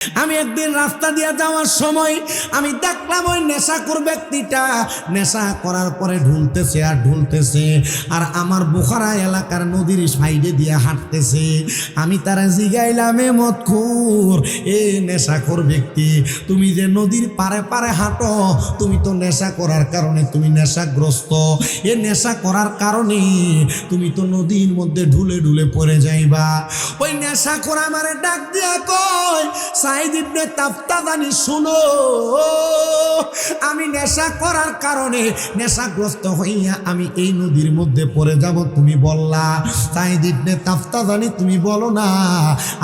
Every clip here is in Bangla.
আমি একদিন রাস্তা দিয়ে যাওয়ার সময় আমি দেখলাম ওই নেশাখোর ব্যক্তিটা নেশা করার পরে ঢুলতেছে আর ঢুলতেছে, আর আমার বোখারা এলাকার নদীর সাইডে দিয়ে হাঁটতেছে। আমি তারা জিগাইলাম, এ মদখোর, এ নেশাখোর ব্যক্তি, তুমি যে নদীর পারে পারে হাঁটো, তুমি তো নেশা করার কারণে তুমি নেশাগ্রস্ত, এ নেশা করার কারণে তুমি তো নদীর মধ্যে ঢুলে ঢুলে পড়ে যাইবা। ওই নেশাখোর আমারে ডাক দিয়া কয়, সাইদ ইবনে তাফতাদানি, শুনো, আমি নেশা করার কারণে নেশাগ্রস্ত হইয়া আমি এই নদীর মধ্যে পড়ে যাব, তুমি বললা। সাইদ ইবনে তাফতাদানি, তুমি বলো না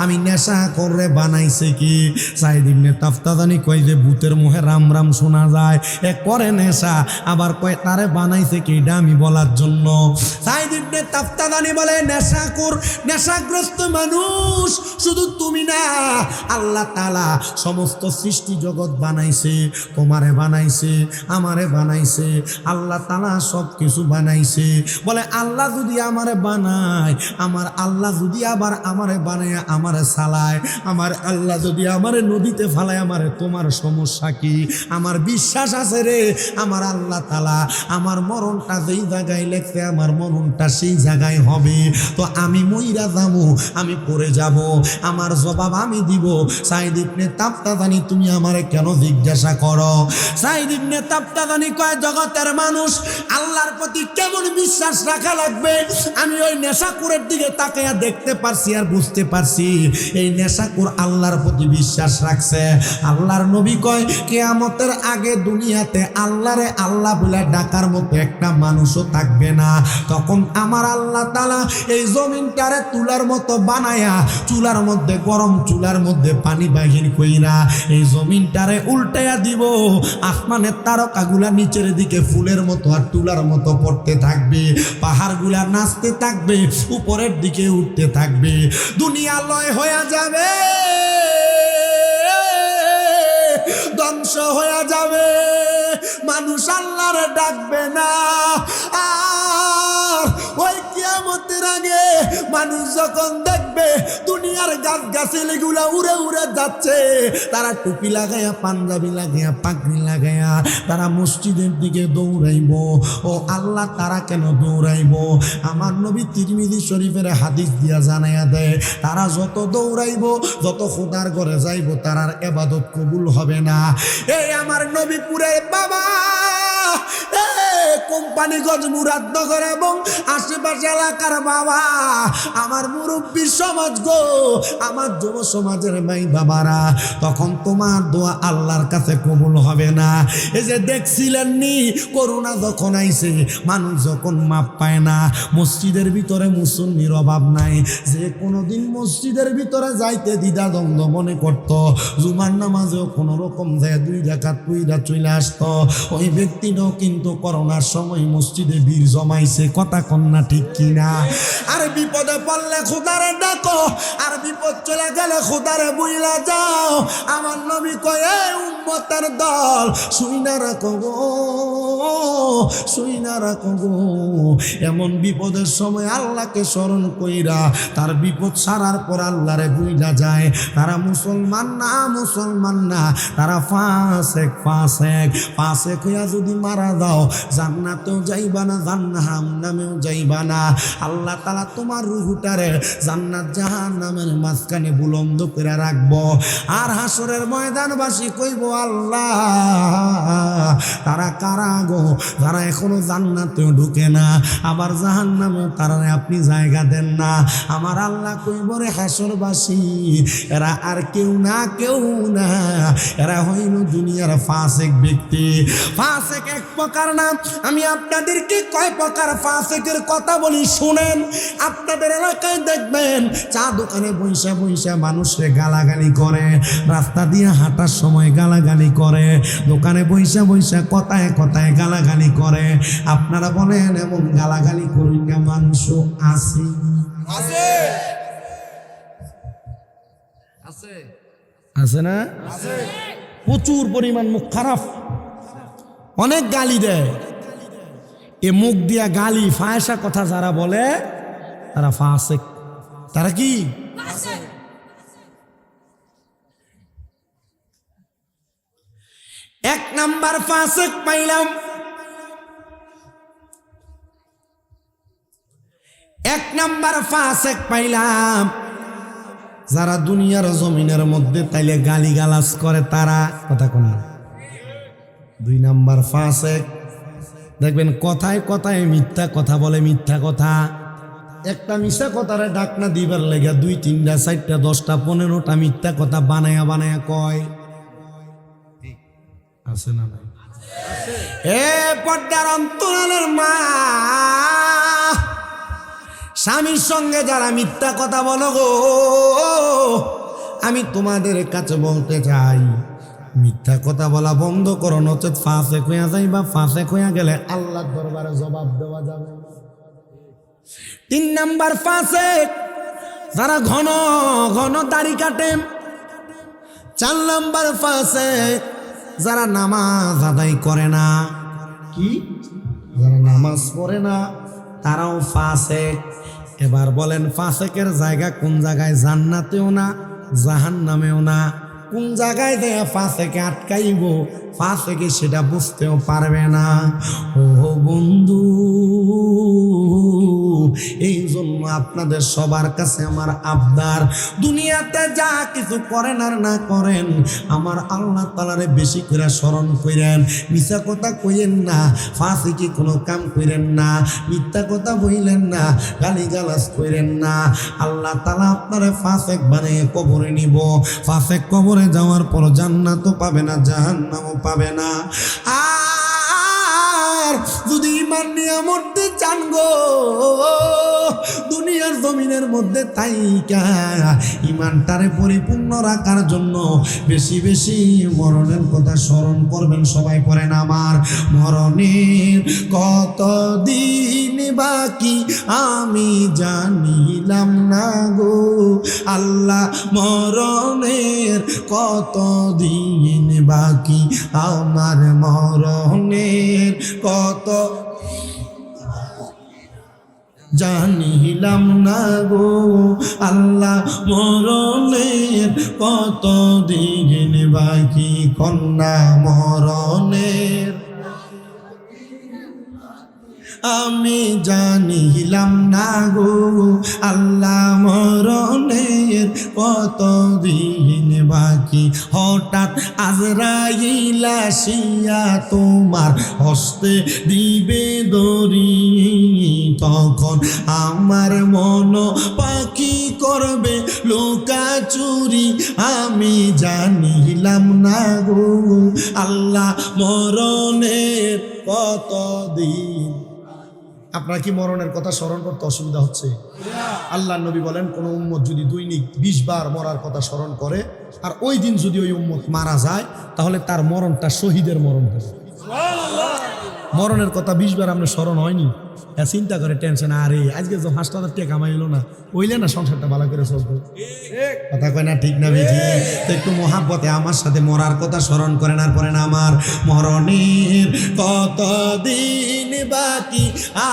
আমি নেশা করে বানাইছে কি? সাইদ ইবনে তাফতাদানি কয় যে ভূতের মুখে রাম রাম শোনা যায়, এ করে নেশা, আবার কয় তারে বানাইছে কি, এটা আমি বলার জন্য। সাইদ ইবনে তাফতাদানি বলে, নেশাখোর নেশাগ্রস্ত মানুষ শুধু তুমি না, আল্লাহ তাআলা সমস্ত সৃষ্টি জগৎ বানাইছে, তোমারে বানাইছে, আমারে বানাইছে, আল্লাহ তাআলা সব কিছু বানাইছে। বলে আল্লাহ যদি আমারে বানায়, আমার আল্লাহ যদি আবার আমারে বানায় আমারে চালায়, আমার আল্লাহ যদি আমারে নদীতে ফালায়, আমারে তোমার সমস্যা কি? আমার বিশ্বাস আছে রে, আমার আল্লাহ তাআলা আমার মরণটা যেই জায়গায় লেখছে আমার মরণটা সেই জায়গায় হবে। তো আমি মইরা যাবো, আমি পড়ে যাব, আমার জবাব আমি দিব। সাইদ ইবনে তাফতাদানি, তুমি আমারে কেন জিজ্ঞাসা করো? সাইদ ইবনে তাফতাদানি কয়, জগতের মানুষ আল্লাহর প্রতি কেমন বিশ্বাস রাখা লাগবে আমি ওই নেশাখোরের দিকে তাকাইয়া দেখতে পারছি আর বুঝতে পারছি এই নেশাখোর আল্লাহর প্রতি বিশ্বাস রাখছে। আল্লাহর নবী কয়, কিয়ামতের আগে দুনিয়াতে আল্লাহরে আল্লাহ বলে ডাকার মতো একটা মানুষও থাকবে না। তখন আমার আল্লাহ তাআলা এই জমিনটারে তুলার মতো বানায়া, চুলার মধ্যে গরম চুলার মধ্যে পানি বাহির কইরা এই জমিনটারে উল্টাইয়া দিব। আসমানের তারকাগুলা নিচের দিকে ফুলের মতো আর তুলার মতো পড়তে থাকবে, পাহাড়গুলা নাচতে থাকবে, উপরের দিকে উঠতে থাকবে, দুনিয়া লয় হয়ে যাবে, ধ্বংস হয়ে যাবে, মানুষ আল্লাহরে ডাকবে না। আর ওই কিয়ামতের আগে মানুষ যখন দেখবে দুনিয়ার গাছ গাছালিগুলা উড়ে উড়ে যাচ্ছে, তারা টুপি লাগাইয়া, পাঞ্জাবি লাগাইয়া, পাগড়ি লাগাইয়া তারা মসজিদের দিকে দৌড়াইব। ও আল্লাহ, তারা কেন দৌড়াইব? আমার নবী তিরমিজি শরীফের হাদিস দিয়া জানাইয়া দেয়, তারা যত দৌড়াইব, যত খোদার ঘরে যাইব, তারার ইবাদত কবুল হবে না। এই আমার নবীপুরে বাবা, কোম্পানিগঞ্জ, মুরাদনগর এবং আশেপাশে এলাকার বাবা, আমার মুরব্বী সমাজ গো, আমার যুব সমাজের মাই বাবারা, তখন তোমার দোয়া আল্লাহর কাছে কবুল হবে না। এই যে দেখছিলেন নি, করোনা যখন আইছে, মানুষ যখন মাপ পায় না, মসজিদের ভিতরে মুসল্লির অভাব নাই, যে কোনোদিন মসজিদের ভিতরে যাইতে দ্বিধাদ্বন্দ্ব মনে করত, জুমার নামাজেও কোনো রকম যায় 2 রাকাত পইরা চলে আসতো, ওই ব্যক্তিটাও কিন্তু করোনার সময় মসজিদে ভিড় জমাইছে। কথা কন্যা ঠিক কিনা? আর বিপদে পড়লে খোদারে ডাকো, আর বিপদ চলে গেলে খোদারে বুইলা যাও। আমার নবী কয়, এই উম্মতের দল, শুইনা রাখো গো, শুইনা রাখো গো, এমন বিপদের সময় আল্লাহকে স্মরণ কইরা তার বিপদ সারার পর আল্লাহরে বুইলা যায়, তারা মুসলমান না, মুসলমান না, তারা ফাসেক, ফাসেক, ফাসেক হইয়া যদি মারা দাও, জান্নাতেও যাইবা না, জাহান্নামেও যাইবা না। আল্লাহ তাআলা তোমার রূহটারে জান্নাত জাহান্নামের মাঝখানে বুলন্দ করে রাখবো। আর হাসরের ময়দানবাসী কইব, আল্লাহ, তারা কারা গো, তারা এখনো জান্নাতেও ঢুকে না, আবার জাহান্নামেও তারা আপনি জায়গা দেন না। আমার আল্লাহ কইব, রে হাসরবাসী, এরা আর কেউ না, কেউ না, এরা হইল দুনিয়ার ফাসেক ব্যক্তি। ফাসেক এক প্রকার না, আমি আপনাদেরকে কয় প্রকার ফাসেকের কথা বলি শুনেন। আপনাদের এলাকায় দেখবেন চা দোকানে বইসা বইসা মানুষে গালাগালি করে, রাস্তা দিয়ে হাঁটার সময় গালাগালি করে, দোকানে বইসা বইসা কথায় কথায় গালাগালি করে। আপনারা বলেন, এমন গালাগালি করি না মানুষ আছে? আছে না? প্রচুর পরিমাণ মুখ খারাপ, অনেক গালি দেয়। এ মুখ দিয়া গালি, ফায়সা কথা যারা বলে তারা ফাসেক। তারা কি? নাম্বার ফাসিক পাইলাম, এক নাম্বার ফাসিক পাইলাম যারা দুনিয়ার জমিনের মধ্যে তাইলে গালিগালাজ করে তারা, কথা কোন না। দুই নাম্বার ফাসিক দেখবেন কথায় কথায় মিথ্যা কথা বলে, মিথ্যা কথা, একটা মিথ্যা কথারে ডাকনা দিবার লেগে 2, 3, 4, 10, 15টা মিথ্যা কথা বানায়া বানায়া কয়, আছে না ভাই? এ পর্দার অন্তরালের মা, স্বামীর সঙ্গে যারা মিথ্যা কথা বলো গো, আমি তোমাদের কাছে বলতে চাই মিথ্যা কথা বলা বন্ধ করো, নচেত ফাঁসে কইয়া যাইবা, ফাঁসে কইয়া গেলে আল্লাহর দরবারে জবাব দেওয়া যাবে। 3 নাম্বার ফাঁসে যারা ঘন ঘন দাড়ি কাটে। 4 নাম্বার ফাঁসে যারা নামাজ আদায় করে না, কি যারা নামাজ পড়ে না তারাও ফাসেক। এবার বলেন ফাসেকের জায়গা কোন জায়গায়? জান্নাতেও না, জাহান্নামেও না। কোন জায়গায় দেয়া ফাসেকে আটকাইব, ফাসেকে সেটা বুঝতেও পারবে না। ও বন্ধু, এই জন্য আপনাদের সবার কাছে আমার আবদার, দুনিয়াতে যা কিছু করেন আর না করেন আমার আল্লাহ তাআলারে বেশি করে স্মরণ করেন। মিথ্যা কথা কইেন না, ফাসিকি কোনো কাম করেন না, মিথ্যা কথা বইলেন না, গালিগালাজ করেন না। আল্লাহ তাআলা আপনারে ফাসিক বানিয়ে কবরে নিব। ফাসিক কবরে যাওয়ার পর জান্নাতও পাবে না, জাহান্নামও পাবে না। আর যদি ঈমান নিয়ে মরতে চান গো, দুনিয়ার জমিনের মধ্যে তাইকা ঈমানটারে পরিপূর্ণ রাখার জন্য বেশি বেশি মরণের কথা স্মরণ করবেন। সবাই করেন আমার মরণের কত দিন বাকি আমি জানিলাম না গো আল্লাহ, মরণের কত দিন বাকি আমার, মরণের কত জানিলাম না গো আল্লাহ, মরণের কত দিন বাকি, কন্যা মরণের আমি জানিলাম না গো আল্লাহ, মরণের কত দিন বাকি। হঠাৎ আজরাইল আসিয়া তোমার হস্তে দিবে দড়ি, তখন আমার মন পাখি করবে লুকাচুরি, আমি জানিলাম না গো আল্লাহ, মরণের কত দিন। আপনার কি মরণের কথা স্মরণ করতে অসুবিধা হচ্ছে? আল্লাহ নবী বলেন, কোন উম্মত যদি দৈনিক 20 বার মরার কথা স্মরণ করে আর ওই দিন যদি ওই উম্মত মারা যায় তাহলে তার মরণটা শহীদের মরণ হবে। মরণের কথা 20 বার আপনার স্মরণ হয়নি, চিন্তা করে টেনশন, আরে আজকে যে 5,000 টাকা কামাই হলো না, ওইলে না সংসারটা ভালো করে চলতো। কথা কয় না, ঠিক না বেঠি? তো একটু মহাব্বতে আমার সাথে মরার কথা স্মরণ করেন আর পড়েন, আমার মরণের কত দিন বাকি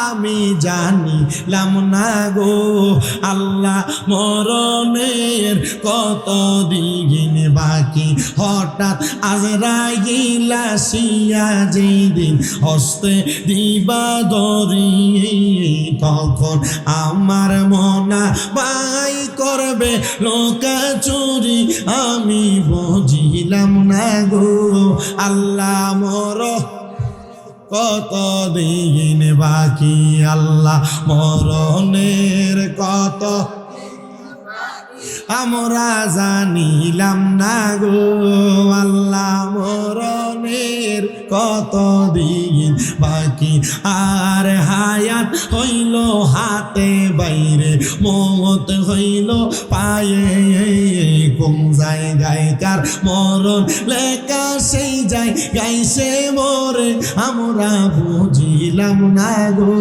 আমি জানিলাম না গো আল্লাহ, মরণের কত দিন বাকি। হঠাৎ আজরাইল আসিয়া যেদিন হস্তে দিবা দড়ি, তখন আমার মনা বাই করবে লোকাচুরি, আমি বুঝিলাম না গো আল্লাহ, মর কত দিন বাকি আল্লাহ, মরণের কত আমরা জানিলাম না গো আল্লাহ, মরণের কত দিন বাকি। আর হায়াত হইল হাতে বাইরে, মত হইল পায়ে, কোন জায়গায় কার মরণ লেখা সেই যায় গাইছে মরে, আমরা বুঝিলাম না গো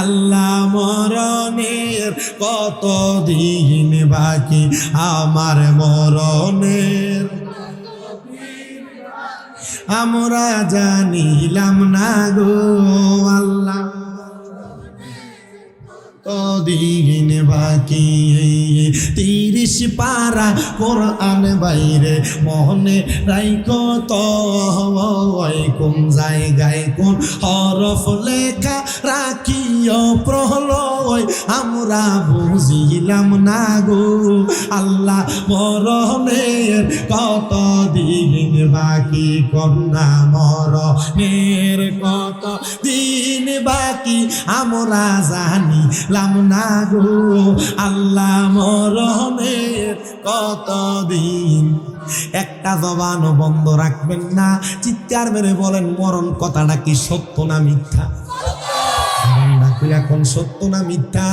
আল্লাহ, মরণের কত দিন বাকি আমার, মরণের আমরা জানিলাম না গো আল্লাহ, দিন বাকি 30 পারা কোরআন বাইরে মনে রাইখো তো কোন জায়গায় কোন হরফ লেখা রাখিও প্রলয় আমরা বুঝিলাম না গো আল্লাহ মরণের কত দিন বাকি কন্যা মরণের কত দিন বাকি আমরা জানিলাম না গো আল্লাহ মরণের কত দিন। একটা জবানও বন্ধ রাখবেন না, চিৎকার মেরে বলেন মরণ কথাটা কি সত্য না মিথ্যা? এখন সত্য না মিথ্যা?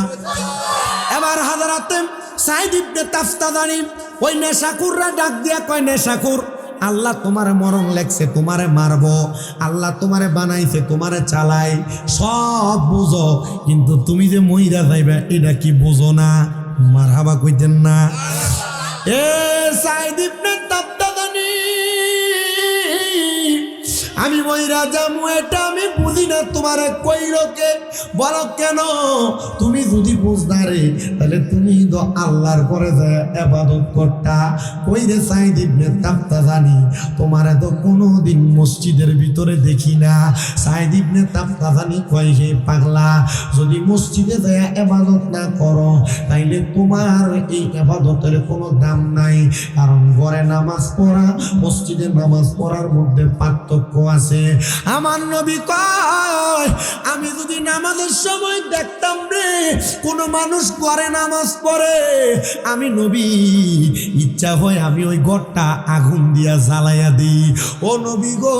এবার হাজারাতে সাইদ ইবনে তাফতাদানি ওই নেশাকুররা ডাক দিয়া কয় নেশাকুর আল্লাহ তোমারে মরণ লেখছে, তোমারে মারবো, আল্লাহ তোমারে বানাইছে, তোমারে চালাই, সব বুঝো, কিন্তু তুমি যে মইরা যাইবা এটা কি বুঝো না? মারহাবা কইতেন না? এ সাইদ ইবনে তাফতাদানি আমি মইরা যামু এটা আমি বুঝি না, তোমারে কইরকে বলো কেন? তুমি যদি বুঝনা রে তাহলে তুমি তো আল্লাহর করে যায় ইবাদত করতা। কইরে সাইদ ইবনে তাফতাদানি তোমারে তো কোনোদিন মসজিদের ভিতরে দেখি না। সাইদ ইবনে তাফতাদানি কয় হে পাগলা, যদি মসজিদে যায় ইবাদত না করো তাইলে তোমার এই ইবাদতের কোনো দাম নাই, কারণ ঘরে নামাজ পড়া মসজিদে নামাজ পড়ার মধ্যে পার্থক্য আছে। আমার নবী কয় আমি যদি নামাজের সময় দেখতাম রে কোন মানুষ ঘরে নামাজ পড়ে, আমি নবী ইচ্ছা হয় আমি ওই ঘরটা আগুন দিয়া জ্বালাইয়া দিই। ও নবী গো,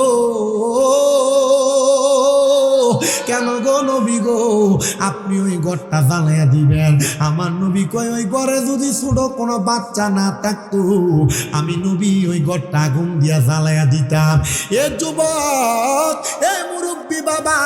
কেন গো নবী গো আপনি ওই ঘরটা জ্বালাইয়া দিবেন? আমার নবী কয় ওই ঘরে যদি ছোট কোনো বাচ্চা না থাকতো আমি নবী ওই ঘরটা আগুন দিয়া জ্বালাইয়া দিতাম। এ যুবক, এ মুরব্বী বাবা,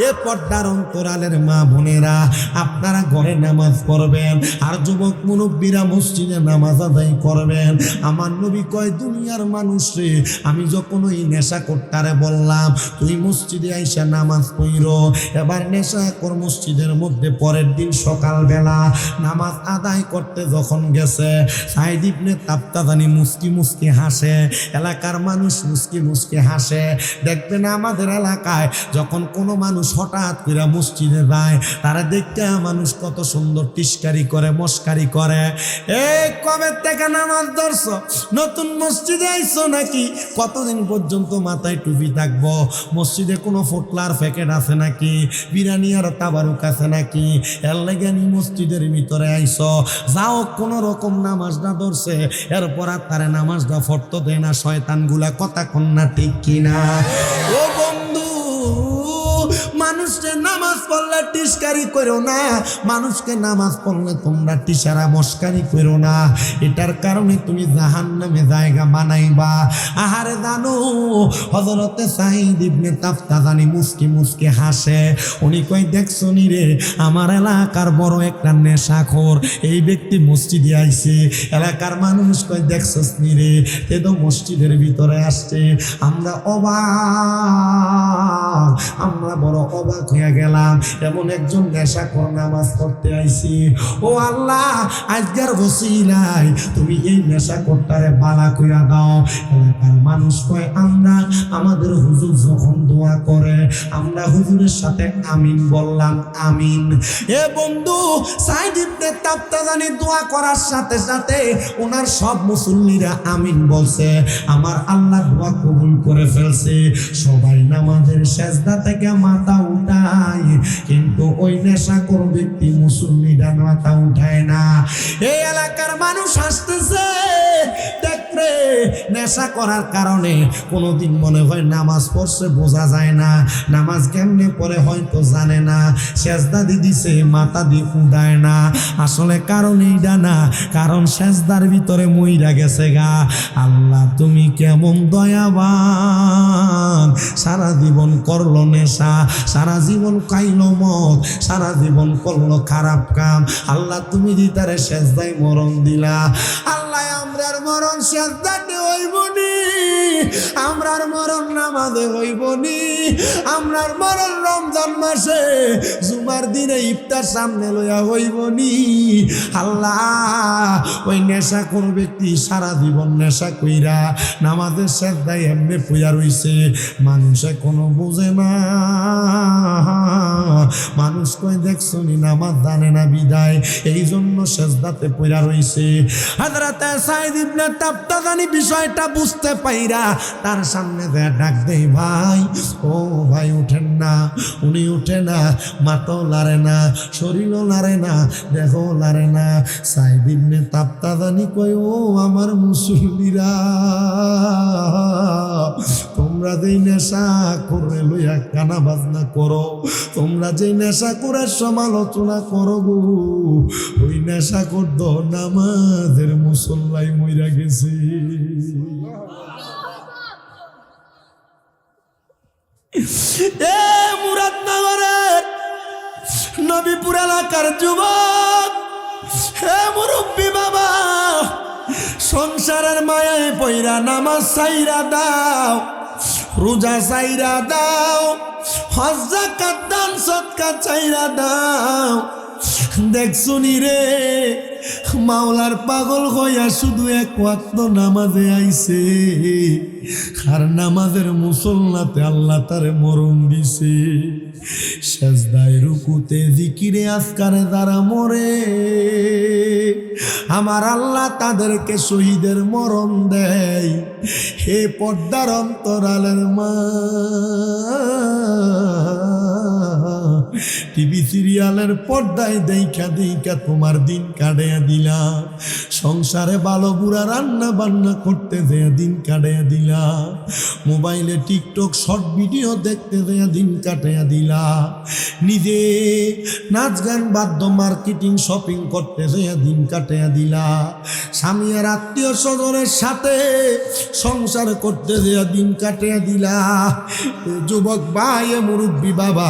এ পর্দার অন্তরালের মা বোনেরা, আপনারা ঘরে নামাজ পড়বেন আর যুবক মুরব্বীরা মসজিদে নামাজ আদায় করবেন। আমার নবী কয় দুনিয়ার মানুষ রে আমি যখন ওই নেশা করতারে বললাম তুই মসজিদে আইসা নামাজ পড়ো, এবার নেশা কর মসজিদের মধ্যে পরের দিন সকালবেলা নামাজ আদায় করতে যখন গেছে সাইদ ইবনে তাফতাদানি মুস্কি মুস্কি হাসে, এলাকার মানুষ মুস্কি মুস্কি হাসে। দেখবেন আমাদের এলাকায় যখন কোনো মানুষ হঠাৎ করে মসজিদে যায় তারা দেখতে মানুষ কত সুন্দর টিস্কারি করে মস্কারি করে। এই কবে থেকে নামাজ ধরছো? নতুন মসজিদে আইছো নাকি? কতদিন পর্যন্ত মাথায় টুপি থাকবো? মসজিদে কোনো ফোটলার প্যাকেট আছে নাকি? বিরিয়ানি আর তাবারুক আছে নাকি? এর লেগে মসজিদের ভিতরে আইছো? যাও কোন রকম নামাজটা ধরছে, এরপর আর তারে নামাজটা ফটতো দেয় না শয়তানগুলা, কথা কন্যা ঠিক কিনা? ও বন্ধু, মানুষকে নামাজ পড়লে টিস্কারি করো না, মানুষকে নামাজ পড়লে তোমরা টিসারা মস্কারি করো না, এটার কারণে তুমি জাহান্নামে জায়গা বানাইবা। আহারে জানো হযরতে সাইদ ইবনে তাফতাদানি মুস্কি মুস্কি হাসে। উনি কই দেখছো নি রে আমার এলাকার বড় একটা নেশাখোর এই ব্যক্তি মসজিদে আইছে। এলাকার মানুষ কই দেখছস নি রে, তে তো মসজিদের ভিতরে আসছে। আমরা অবাক, আমরা বড় অবাক হয়ে গেলাম, এমন একজন নেশাখোর নামাজ পড়তে আইছি। ও আল্লাহ, আজকের ওসিলায় তুমি এই নেশাখোরটারে বালা কইরা দাও। এলাকার মানুষ কয় আমরা আমাদের হুজুর যখন দোয়া করে আমরা হুজুরের সাথে আমিন বললাম, আমিন। এ বন্ধু, সাইদ ইবনে তাফতাদানি দোয়া করার সাথে সাথে ওনার সব মুসল্লিরা আমিন বলছে। আমার আল্লাহ দোয়া কবুল করে ফেলছে। সবাই নামাজের সেজদা থেকে মাথা উঠায়, কিন্তু ওই নেশাখোর ব্যক্তি মুসল্লিরা মাথা উঠায় না। এই এলাকার মানুষ হাসতেছে, দেখরে নেশা করার কারণে কোনোদিন মনে হয় নামাজ পড়ছে বোঝা যায় না, নামাজ কেমনে পড়ে হয়তো জানে না, সেজদা দিছে মাথা দিয়ে উঠায় না। আসলে কারণ এইটা না, কারণ সেজদার ভিতরে মইরা গেছে গা। আল্লাহ তুমি কেমন দয়াবান, সারা জীবন করলো নেশা, সারা জীবন খাইলো মদ, সারা জীবন করলো খারাপ কাম, আল্লাহ তুমি দিতারে সেজদায় মরণ দিলা। আল্লাহ আমরার মরণ সেজদাতে হইবনি, আমরার মরণ না নামাজে হইব নি আমরার মরণ রমজান মাসে জুমার দিনে ইফতার সামনে লইয়া হইব নি আল্লাহ ওই নেশাখোর ব্যক্তি সারা জীবন নেশা কইরা নামাজের সেজদায় এমনি পইয়া রইছে মানুষে কোনো বুঝে না মানুষ কই দেখছো নি নামাজ জানে না বিদায় এই জন্য সেজদাতে পইরা রইছে হযরত সাঈদ ইবনে তাবতাগানি বিষয়টা বুঝতে পাইরা তার সামনে ডাক দেই ভাই ও ভাই উঠেন না উনি উঠে না মাথাও লারে না শরীরও লারে না দেহও লারে না সাঈদ ইবনে তাবতাগানি কই ও আমার মুসল্লিরা তোমরা যেই নেশা করে লইয়া কানা বাজনা করো তোমরা যেই নেশা করে সমালোচনা করো গো ওই নেশা করদ নামাজের মুসল্লাই মইরা গেছে এ মুরাদনগরের নবীপুর এলাকার যুবক হে মুরব্বী বাবা সংসারের মায়ায় পইরা নামাজ ছাইরা দাও রোজা ছাইরা দাও হজ যাকাত দান সদকা ছাইরা দাও দেখছুনি রে মাওলার পাগল হইয়া শুধু এক ওয়াক্ত নামাজে আইছে আর নামাজের মুসল্লাতে আল্লাহ তারে মরণ দিছে সেজদায় রুকুতে জিকিরে আজকারে যারা মরে আমার আল্লাহ তাদেরকে শহীদের মরণ দেয় হে পর্দার অন্তরালের মা টিভি সিরিয়ালের পর্দায় দেখা দেখা তোমার দিন কাটাইয়া দিলা সংসারে ভালো বুড়া রান্না বান্না করতে দেয়া দিন কাটাইয়া দিলা মোবাইলে টিকটক শর্ট ভিডিও দেখতে দেয়া দিন কাটাইয়া দিলা নিজে নাচ গান বাদ্য মার্কেটিং শপিং করতে দেয়া দিন কাটাইয়া দিলা স্বামী আর আত্মীয় স্বজনের সাথে সংসার করতে দেয়া দিন কাটাইয়া দিলা যুবক ভাই মুরব্বী বাবা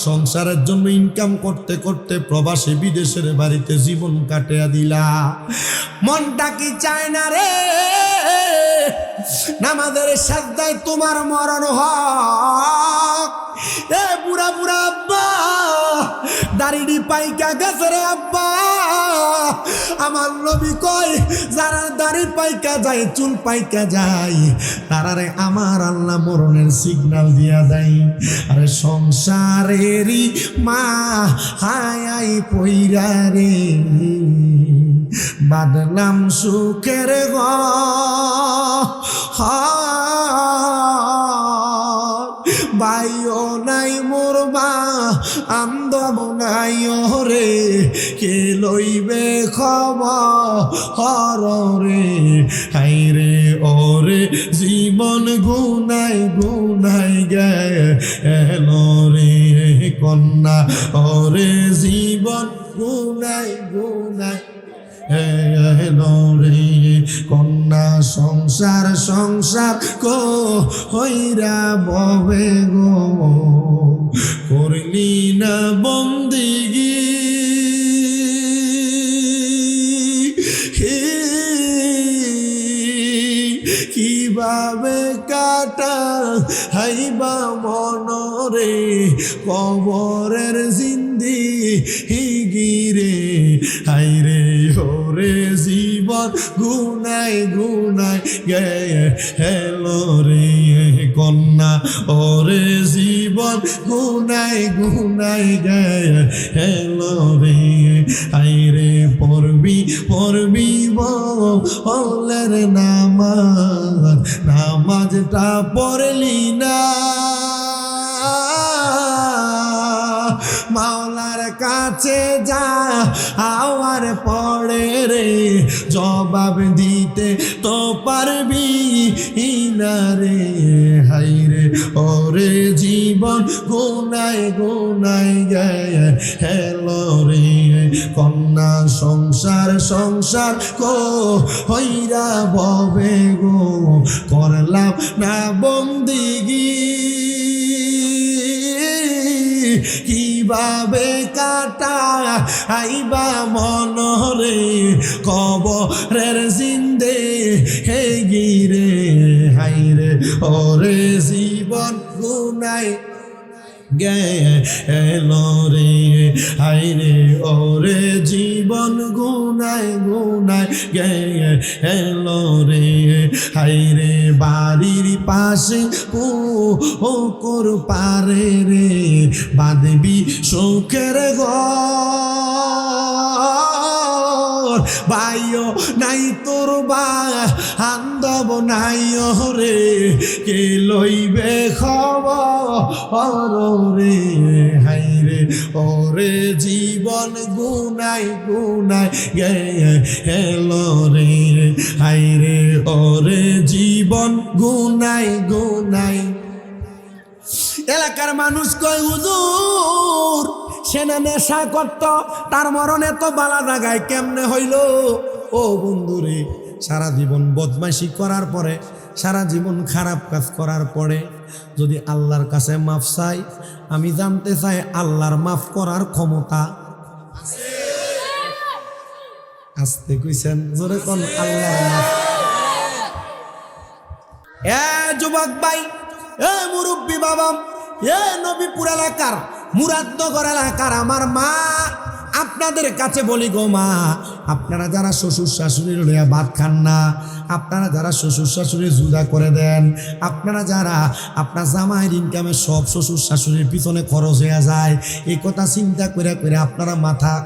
সংসারের জন্য ইনকাম করতে করতে প্রবাসী বিদেশের বাড়িতে জীবন কাটিয়া দিলা মনটা কি চায় না রে নামাজের সাজদায় তোমার মরণ হক এ বুড়া বুড়া আব্বা দাড়ি পাইকা গেছে রে আব্বা আমার নবী কই যারা দাড়ি পাইকা যায় চুল পাইকা যায় তারারে আমার আল্লাহ মরণের সিগন্যাল দিয়া দেয় আরে সংসারেরই মা হাই পইরা রে বাদলাম সুখের বাইও নাই মোরবা আন্দব নাই রে কে লইবে খবর রে হাই রে ওরে জীবন গুনাই গুনাই গেল রে কন্যা ওরে জীবন গুনাই গুনাই রে কন্যা সংসার সংসার কো হইরা ববে গো করলি না বন্দিগি কিভাবে কাটা হাইবা মনরে কবরের জিন্দি গিরে হাইরে ওরে জীবন গুনাই গুনাই গে হেলো রে কন্যা ওরে জীবন গুনাই গুনাই গে হেলো রে হাইরে পড়বি পড়বি বলের নামাজ নামাজটা পড়লি না মাওলার কাছে যা আওয়ার পড়ে রে জবাব দিতে তো পারবি না রে হাই রে ওরে জীবন গুনাই গুনাই গে হেলো রে কন্যা সংসার সংসার কো হইরা ববে গো করলাম না বন্দিগি কিভাবে কাটা আইবা মনরে কবরের জিন্দে হে গিরে হাইরে ওরে জীবন গুনায় গেল রে হাইরে ওরে জীবন গুনায় গুনায় গেল রে হাইরে বাড়ির পাশে পুকুর পারে রে বাঁধবি সুখের ঘর ভাইও নাই তোর বান্ধব নাই রে কে লইবে খবর রে হাইরে ওরে জীবন গুনাই গুনাই গেল রে হাইরে ওরে জীবন গুনাই গুনাই। এলাকার মানুষ কয় হুজুর সেনা নেশা করত তার মরণে তো বালা জাগায় কেমনে হইল? ও বন্ধুরে, সারা জীবন বদমাইশি করার পরে, সারা জীবন খারাপ কাজ করার পরে যদি আল্লাহর কাছে মাফ চাই, আমি জানতে চাই আল্লাহর মাফ করার ক্ষমতা আসতে কইছেন জোরে কোন আল্লাহর মাফ। এ যুবক ভাই, এ মুরব্বী বাবা, এ নবীপুর এলাকার মুরাদনগর এলাকার আমার মা, আপনাদের কাছে বলি গো মা, আপনারা যারা শ্বশুর শাশুড়ির লইয়া ভাত খান না, আপনারা যারা শ্বশুর শাশুড়ি জুদা করে দেন, আপনারা যারা আপনার জামাইয়ের ইনকামে সব শ্বশুর শাশুড়ির পিছনে খরচ হয়ে যায়, এই কথা চিন্তা করে করে আপনারা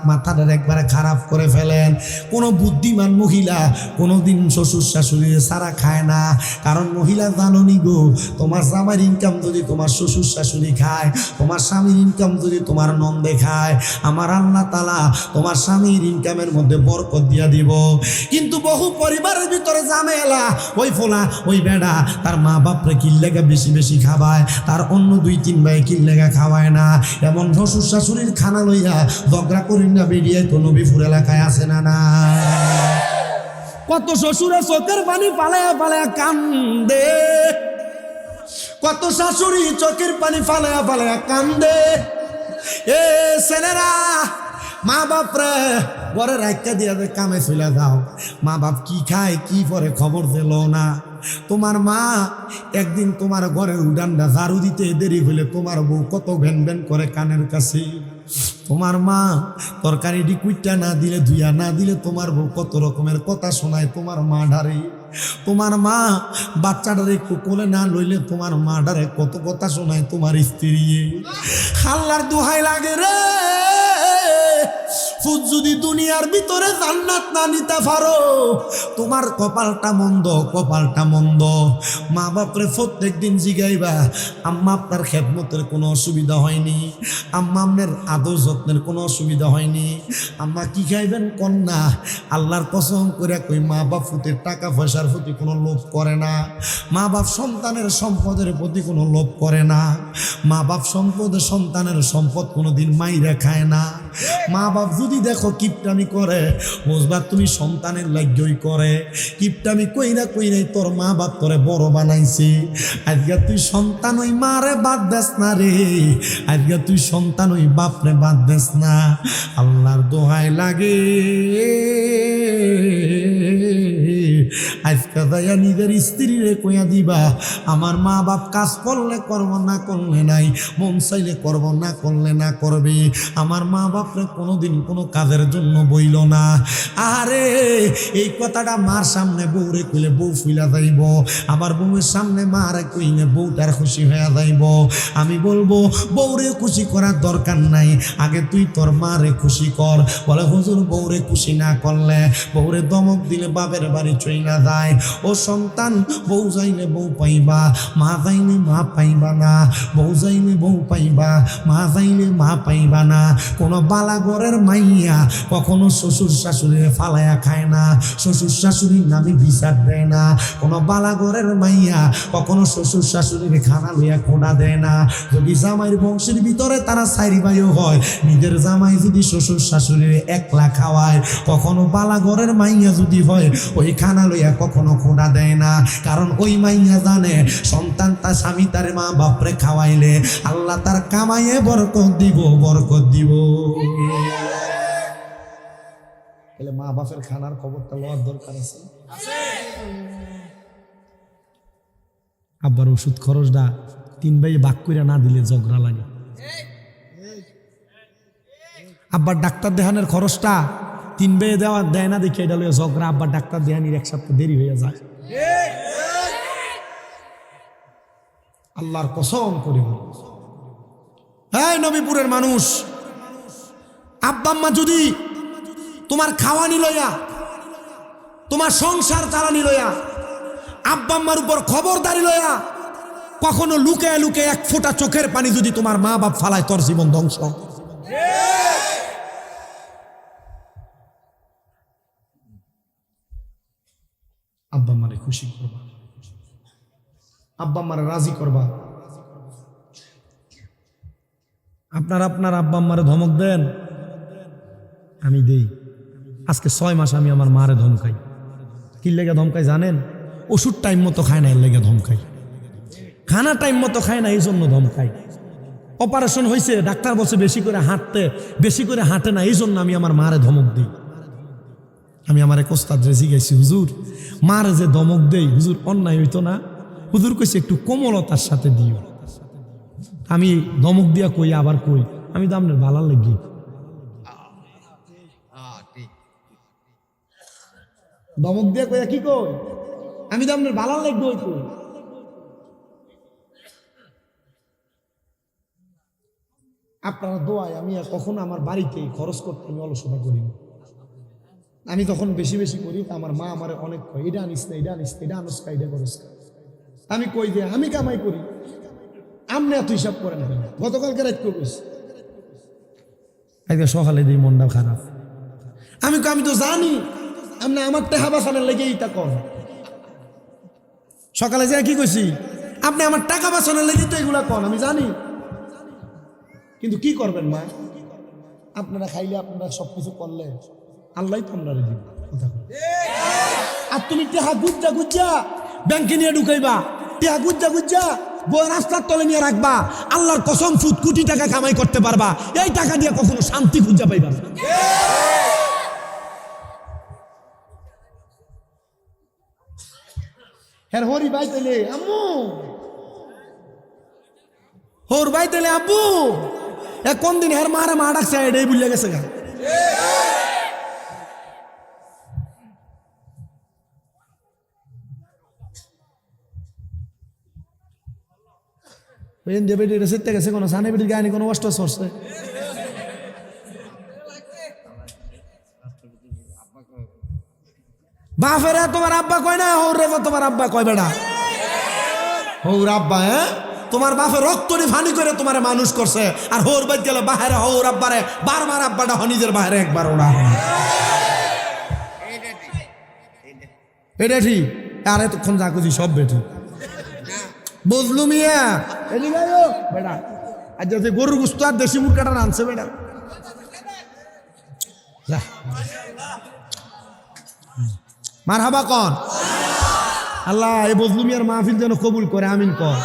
মাথাটা একবারে খারাপ করে ফেলেন। কোনো বুদ্ধিমান মহিলা কোনোদিন শ্বশুর শাশুড়ির সারা খায় না, কারণ মহিলা জাননি গো, তোমার জামাইয়ের ইনকাম যদি তোমার শ্বশুর শাশুড়ি খায়, তোমার স্বামীর ইনকাম যদি তোমার নন্দে খায়, আমার আল্লাহ তাআলা তোমার স্বামীর ইনকামের মধ্যে বরকত দিয়া দিব। কিন্তু বহু পরিবারের ভিতরে ঝামেলা, ওই ফোলা ওই বেড়া তার মা বাপরে কিল্লেগা বেশি বেশি খাওয়ায়, তার অন্য 2-3 ভাই কিল্লেগা খাওয়ায় না, এমন শ্বশুর শাশুড়ির খানা লইয়া ঝগড়া করি না বেরিয়ে তো নবীপুর এলাকায় আছে না না? কত শ্বশুরে চোখের পানি ফালায়া ফালায়া কান্দে, কত শাশুড়ি চোখের পানি ফালায়া ফালায়া কান্দে। এ ছেলেরা, মা বাপরে ঘরে রাখা দিয়া কামে চলে যাও, মা বাপ কি খায় কি পরে খবর দিল না। তোমার মা একদিন তোমার ঘরের উডানটা ঝাড়ু দিতে দেরি হলে তোমার বউ কত ভ্যান ভ্যান করে কানের কাছে। তোমার মা তরকারিটি কুইটা না দিলে, ধুইয়া না দিলে তোমার বউ কত রকমের কথা শোনায় তোমার মা ডারে। তোমার মা বাচ্চাটারে কোলে না লইলে তোমার মা ডারে কত কথা শোনায় তোমার স্ত্রী। আল্লাহর দোহাই লাগে রে, যদি দুনিয়ার ভিতরে জান্নাত না নিতে পারো, তোমার কপালটা মন্দ, কপালটা মন্দ। মা বাপরে প্রত্যেক দিন জিগাইবা, আম্মা আপনার খেদমতের কোনো অসুবিধা হয়নি, আম্মা আপনার আদর যত্নের কোনো অসুবিধা হয়নি, আম্মা কি খাইবেন কন্যা। আল্লাহর কসম করে কই, মা বাপ ফুতের টাকা পয়সার প্রতি কোনো লোভ করে না, মা বাপ সন্তানের সম্পদের প্রতি কোনো লোভ করে না, মা বাপ সম্পদের সন্তানের সম্পদ কোনোদিন মাইরা খায় না। মা বাপ যদি দেখো কিপটামি করে, বুঝবা তুমি সন্তানের লাগ্যই করে। কিপটামি কইরাই তোর মা বাপ তোরে বড় বানাইছে। আজকে তুই সন্তান ওই মারে বাদ দেস না রে, আজকে তুই সন্তান ওই বাপরে বাদ দেস না। আল্লাহর দোহাই লাগে, আজকে যাইয়া নিজের স্ত্রীরে কইয়া দিবা, আমার মা বাপ কাজ করলে করব, না করলে নাই, মন চাইলে করব, না করলে না করবে। আমার মা বাপরে কোনোদিন কোনো কাজের জন্য বইল না। আরে এই কথাটা মার সামনে বউরে কইলে বউ ফুইলা যাইব, আবার বউয়ের সামনে মারে কইলে বউটার খুশি হয়ে যাইব। আমি বলবো বউরে খুশি করার দরকার নাই, আগে তুই তোর মারে খুশি কর। বলে হুজুর বউরে খুশি না করলে, বউরে দমক দিলে বাপের বাড়ি চইলা যায়। ও সন্তান, বউ যাইলে বউ পাইবা, মা যাইলে মা পাইবা না। বউ যাইলে বউ পাইবা, মা যাইলে মা পাইবা না। কোনো বালাগরের মাইয়া কখনো শ্বশুর শাশুড়িরে ফালাইয়া খায় না, শ্বশুর শাশুড়ির নামে বিচার দেয় না। কোনো বালাগরের মাইয়া কখনো শ্বশুর শাশুড়ির খানা লইয়া খোঁড়া দেয় না। যদি জামাইয়ের বংশের ভিতরে তারা চারি ভাইও হয়, নিজের জামাই যদি শ্বশুর শাশুড়ির একলা খাওয়ায়, কখনো বালাগরের মাইয়া যদি হয়, ওই খানা খানা লইয়া কখনো খোঁড়া দেয় না, কারণ ওই মাইয়া জানে সন্তান তার স্বামী তার মা বাপরে খাওয়াইলে আল্লাহ তার কামাইয়ে বরকত দিব, বরকত দিব। তাহলে মা বাপের খানার খবরটা লওয়ার দরকার আছে। আব্বার ওষুধ খরচটা 3 ভাই ভাগ করে না দিলে ঝগড়া লাগে। আব্বার ডাক্তার দেখানোর খরচটা 3 ভাই দেওয়া দেয় না দেখে এটা লইয়া ঝগড়া। আব্বার ডাক্তার দেখানির 1 সপ্তাহ দেরি হয়ে যায়। আল্লাহর কসম করে এই নবীপুরের মানুষ, আব্বা আম্মা যদি তোমার খাওয়ানি লইয়া, তোমার সংসার চালানি লইয়া, আব্বা আম্মার উপর খবরদারি লইয়া কখনো লুকায় লুকায় 1 ফোঁটা চোখের পানি যদি তোমার মা বাপ ফালায়, তোর জীবন ধ্বংস। আব্বা আম্মারে খুশি করবা, আব্বা আম্মারে রাজি করবা। আপনার আব্বা আম্মারে ধমক দেন, আমি দেই। আজকে 6 মাস আমি আমার মারে ধমকাই। কি লেগে ধমকাই জানেন? ওষুধ টাইম মতো খায় না, এর লেগে ধমকাই। খানা টাইম মতো খায় না, এই জন্য ধমকাই। অপারেশন হয়েছে, ডাক্তার বলছে বেশি করে হাঁটে না, এই জন্য আমি আমার মারে ধমক দিই। আমি আমার এক ওস্তাদ রেজি গেছি, হুজুর মারে যে ধমক দেই হুজুর অন্যায় হইতো না? হুজুর কইছে একটু কোমলতার সাথে দিও। আমি ধমক দিয়া কই, আবার কই আমি তো আপনার ভালো লাগি। ধমক দিয়া কইয়া কি কই, আমি তো আপনার ভালো লাগবে। ওই কই আপনারা দোয়ায় আমি কখনো আমার বাড়িতে খরচ করতে আমি অলসতা করি না। আমি তখন বেশি বেশি করি, আমার মা আমার অনেক কয় এটা আনিস না, এটা আনিস না, এটা আনস না, এটা করিস না। আমি কই যে আমি কামাই করি, আপনি এত হিসাব করেন না। গতকালকে রাত করিস, আজকে সকালে দিই মনটা খারাপ। আমি তো জানি আপনি আমার টাকা বাঁচানোর লেগে এইটা কর। সকালে যে কি কইছি, আপনি আমার টাকা বাঁচানোর লেগে তো এগুলা কর, আমি জানি। কিন্তু কি করবেন মা, আপনারা খাইলে, আপনারা সবকিছু করলে আল্লাহ তো আপনারা দিব। আর তুমি টেহা গুজ্জা ব্যাংকে নিয়ে ঢুকাইবা, টেহা গুজ্জা বই রাস্তার তলে নিয়ে রাখবা, আল্লাহর কসম কোটি টাকা কামাই করতে পারবা, এই টাকা দিয়ে কখনো শান্তি খুঁজা পাইবা না। হ্যাঁ হরি ভাই তেলে আম্মু, হোর ভাই তেলে আব্বু, কোন দিন হের মারে মা ডাকছে এটাই ভুলে গেছে গা। গেছে কোনো সানে বেটির গায়ে কোনো কষ্ট সরছে। বাপের তোমার আব্বা কয় না, হৌরে তোমার আব্বা কয় বেড়া হৌর আব্বা। হ্যাঁ তোমার বাপে রক্তনি ফানি করে তোমার মানুষ করছে, আর হৌর বাদ গেলে বাহারে হৌর আব্বারে বারবার আব্বাটা নিজের বাহারে একবার ওরা। এটা ঠিক, আর এতক্ষণ যা খুঁজি সব বেঠি বুঝলু মিয়া। বেড়া আজ যে গরুর গুস্ত আর দেশি মুরগাটা আনছে বেড়া। মার হাবা কন আল্লাহ, এ বজলু মিয়ার মাহফিল যেন কবুল করে, আমিন কর।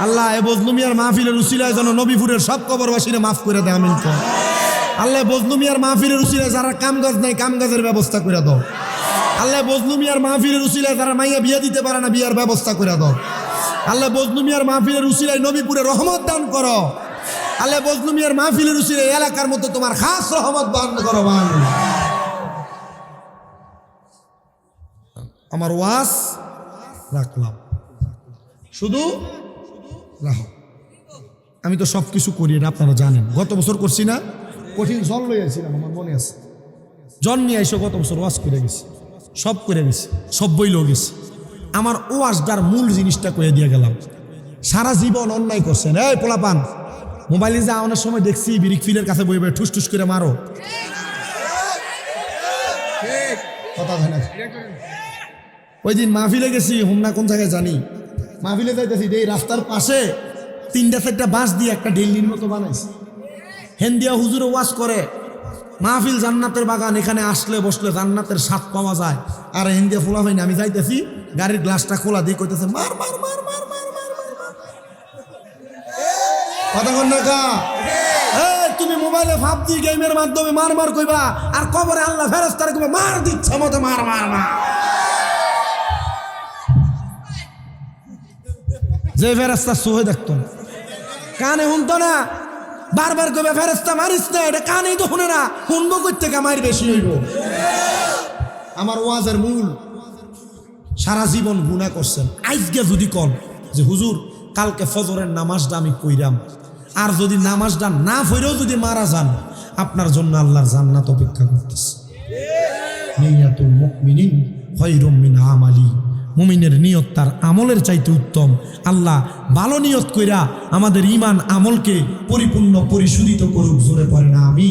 আল্লাহ এ বজলু মিয়ার মাহফিলের উসিলায় যেন নবীপুরের সব কবরবাসীরা মাফ করে দেয়, আমিন কর। আল্লাহ বজলু মিয়ার মাহফিলের উসিলায় যারা কাম কাজ নাই কাম কাজের ব্যবস্থা করে দাও। আল্লাহ বজলু মিয়ার মাহফিলের উসিলায় যারা মাইয়া বিয়ে দিতে পারে না বিয়ার ব্যবস্থা করে দাও। আল্লাহ বজলু মিয়ার মাহফিলের উসিলায় নবীপুরে রহমত দান করো। আল্লাহ বজলু মিয়ার মাহফিলের উসিলায় এলাকার মধ্যে তোমার খাস রহমত দান করো। আমার ওয়াজ রাখলাম, শুধু রাখো। আমি তো সব কিছু করি, এটা আপনারা জানেন। গত বছর করছি না, কঠিন জল লইয়াছিলাম, আমার মনে আছে। জন নিয়ে এসে গত বছর ওয়াজ করে গেছি, সব করে গেছি, সব বইলেও গেছি। আমার ওয়াজটার মূল জিনিসটা কয়ে দিয়ে গেলাম। সারা জীবন অন্যায় করছেন, এই পোলাপান মোবাইলে যা অনেক সময় দেখছি বিরিক ফিলের কাছে বই বই ঠুস ঠুস করে মারো, কথা হয় না। ওই দিন মাহফিলে গেছি, হোমনা কোন জায়গায় জানি, মাহফিলে যাইতেছি, এই রাস্তার পাশে 3টা 4টা বাঁশ দিয়ে একটা ডেলির মতো বানাইছে। হেন্দিয়া হুজুরে ওয়াজ করে, মাহফিল জান্নাতের বাগান, এখানে আসলে বসলে জান্নাতের স্বাদ পাওয়া যায়। আর হিন্দিয়া ফোলা হয়নি, আমি যাইতেছি গাড়ির গ্লাসটা খোলা দিয়ে কইতেছে মার মার মার মার মার মার মার মার। কথা কন না কা? তুমি মোবাইলে ভাবছি গেমের মাধ্যমে মার মার কইবা, আর কবরে আল্লাহ ফেরেশতারে কইবা মার দিচ্ছে মতো মার মার মার। যে ফেরেশতা সোহে দেখতো না, কানে শুনতো না, বারবার কইবা ফেরেশতা মারিস না, এটা কানেই তো শুনে না, শুনবো কই থেকে মার বেশি হইব। আমার ওয়াজের মূল, সারা জীবন গুনাহ করছেন, আজকে যদি কন যে হুজুর কালকে ফজরের নামাজটা আমি কইরাম, আর যদি নামাজটা না পড়েও যদি মারা যান, আপনার জন্য আল্লাহর জান্নাত অপেক্ষা করতেছে। নিয়াতুল মুমিনিন খায়রুম মিন আমালি, মুমিনের নিয়ত তার আমলের চাইতে উত্তম। আল্লাহ ভালো নিয়ত কইরা আমাদের ঈমান আমলকে পরিপূর্ণ পরিশোধিত করুক, জোরে পড়ে না আমি।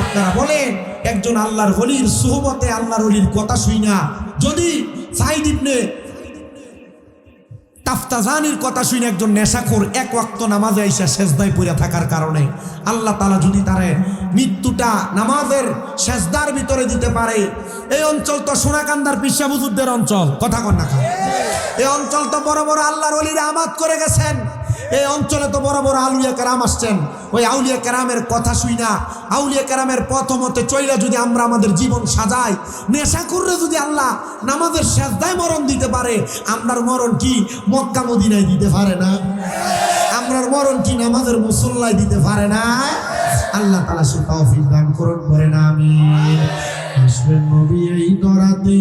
আপনারা বলেন একজন আল্লাহর ওলির সুহবতে আল্লাহর ওলির কথা শুইনা যদি সাইদ ইবনে তাফতাজানির কথা শুনে একজন নেশাখোর এক ওয়াক্ত নামাজে আইসা সেজদায় পড়ে থাকার কারণে আল্লাহ তাআলা যদি তারে মৃত্যুটা নামাজের সেজদার ভিতরে দিতে পারে, এই অঞ্চল তো সোনাকান্দার পিসা বুজুরদের অঞ্চল, কথা কন না? এই অঞ্চল তো বড় বড় আল্লাহর ওলিরা আমাদ করে গেছেন, এই অঞ্চলে তো বড় বড় আউলিয়া কেরাম আসছেন। ওই আউলিয়া কেরামের কথা শুইনা, আউলিয়া কেরামের পথমতে চইলা যদি আমরা আমাদের জীবন সাজাই, নেশা করলে যদি আল্লাহ নামাজের সেজদায় মরণ দিতে পারে, আমরার মরণ কি মক্কা মদিনায় দিতে পারে না? আমরার মরণ কি নামাজের মুসল্লায় দিতে পারে না? আল্লাহ তাআলা সে তৌফিক দান করুন, করে না আমিন। আসবেন নবী এই দরাতে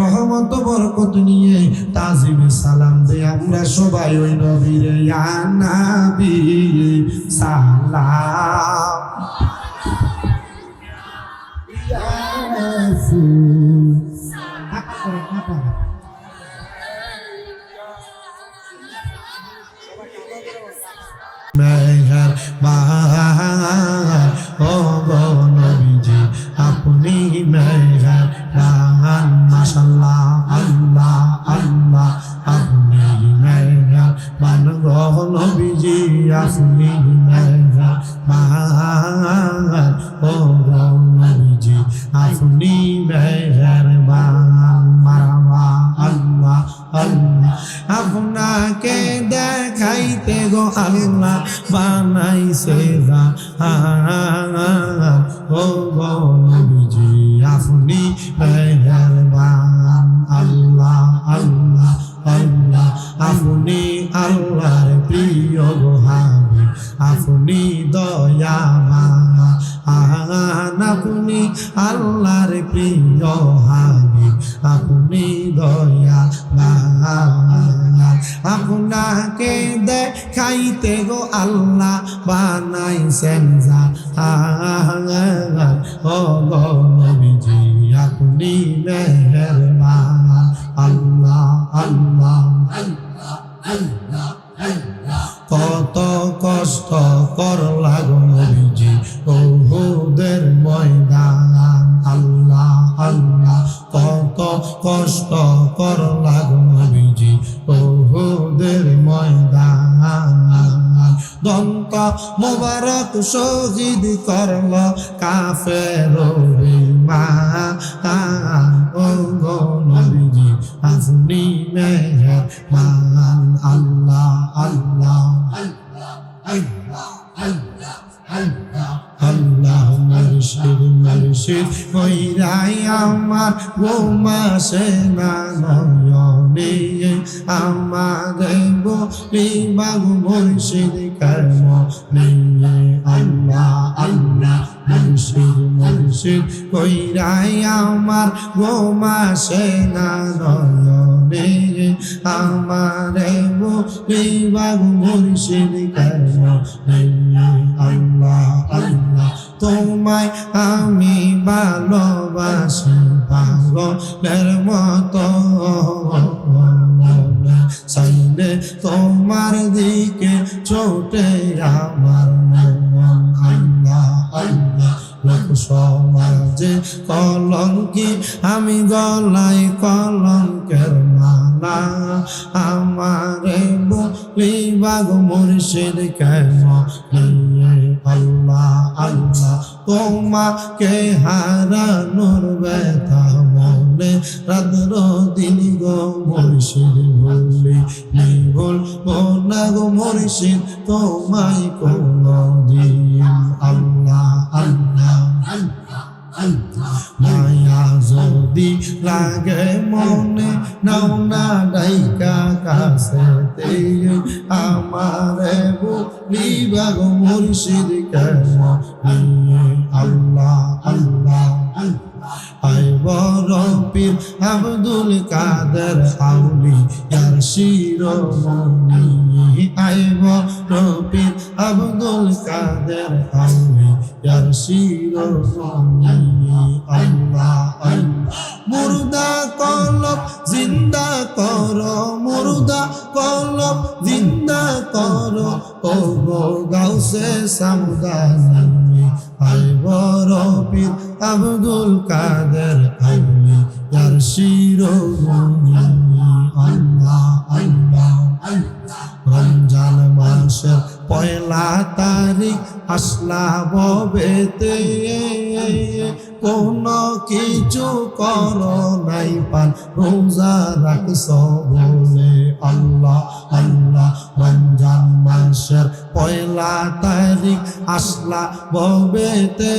রহমত বরকত নিয়ে, তাজিমে সালাম দে আমরা সবাই ওই নবীর, ইয়া নবী সালাম ইয়া রাসূল। মেহেরবান ও গো নবীজি আপনি মেহেরবান, মাশাআল্লাহ আল্লাহ আল্লাহ আপনি মেহেরবান গো নবীজি আপনি মেহেরবান ও গো নবীজি আপনি মেহেরবান। মারহাবা আল্লাহ আল্লাহ আপনাকে দেখাইতে গো আল্লাহ বানাইছে জাহান, ও গো নবীজি আপনি মেহেরবান। আল্লাহ আল্লাহ আল্লাহ আপনি আল্লাহর প্রিয় গো হাবিব, আপনি দয়াবান, আপনি আল্লাহর প্রিয় হাবিব, আপনি দয়াবান। আপনাকে দেখাইতে গো আল্লাহ বানাইছেন জাহান, ও গো নবীজি আপনি মেহেরবান। আল্লাহ আল্লাহ আল্লাহ কত কষ্ট করলা গো নবীজি উহুদের ময়দান। আল্লাহ আল্লাহ কত কষ্ট করলা গো নবীজি উহুদের ময়দান। দন্ত মোবারক শহীদ করল কাফের বিমান, ও গো নবীজি আপনি মেহেরবান। আল্লাহ আল্লাহ আল্লাহ মুর্শিদ মুর্শিদ কইরাই আমার ঘুমাসে না নয়নে, আমারে বলিবাগ মুর্শিদ কর্ম নিয়ে। আল্লাহ আল্লাহ মুর্শিদ মুর্শিদ কইরাই আমার ঘুমাসে না নয়নে, আমারে বলিবাগ মুর্শিদ কর্ম নিয়ে। আল্লাহ আল্লাহ তোমায় আমি ভালোবাসি পাগলের মতো, চাইলে তোমার দিকে ছোটে আমার মন। আল্লাহ আল্লাহ লোক সমাজে কলঙ্কি আমি গলায় কলঙ্কের মালা, আমারে বলিবা গো মুর্শিদ কেমনে আল্লাহ আল্লাহ তোমাকে হারানোর ব্যথা মনে রাত্র দিন গো মুর্শিদ বললি বলবো না গো মুর্শিদ তোমায় কোনদিন আল্লাহ আল্লাহ মায়া যদি লাগে মনে নাও না ডাইকা কাছেতে আমারে বলিবা গো মুর্শিদ কেমনে আল্লাহ আল্লাহ আয় বড় পীর আব্দুল কাদের আউলিয়ার শিরোমণি আয় বড় পীর আব্দুল কাদের আউলিয়ার শিরোমণি আল্লাহ আল্লাহ মুর্দা কলব জিন্দা করো মুর্দা কলব জিন্দা করো ও গো গাউসে সামদানি আয় বড় পীর আব্দুল কাদের আউলিয়ার শিরোমণি আল্লাহ আল্লাহ রমজান মাসের পয়লা তারিখ আসলা ববেতে কোন কিছু করো নাই পান রোজা রাখছ বলে আল্লাহ আল্লাহ রমজান মাসের পয়লা তারিখ আসলা ববেতে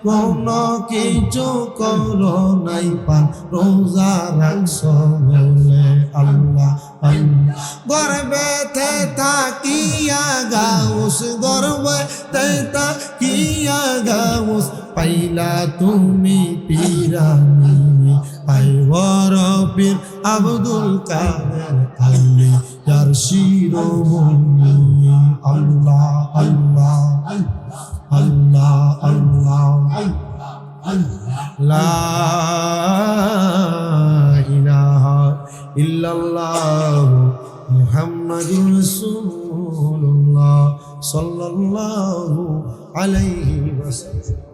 কোন কিছু করো নাই পান রোজা রাখছ বলে আল্লাহ আল্লাহ গর্বেতে তাকিয়া গাউস গর্বেতে তাকিয়া গাউস পাইলা তুমি পীরানি আয় বড় পীর আব্দুল কাদের আউলিয়ার শিরোমণি আল্লাহ আল্লাহ আল্লাহ আল্লাহ লা ইলাহা ইল্লাল্লাহ মুহাম্মাদুর রাসূলুল্লাহ সাল্লাল্লাহু আলাইহি ওয়াসাল্লাম।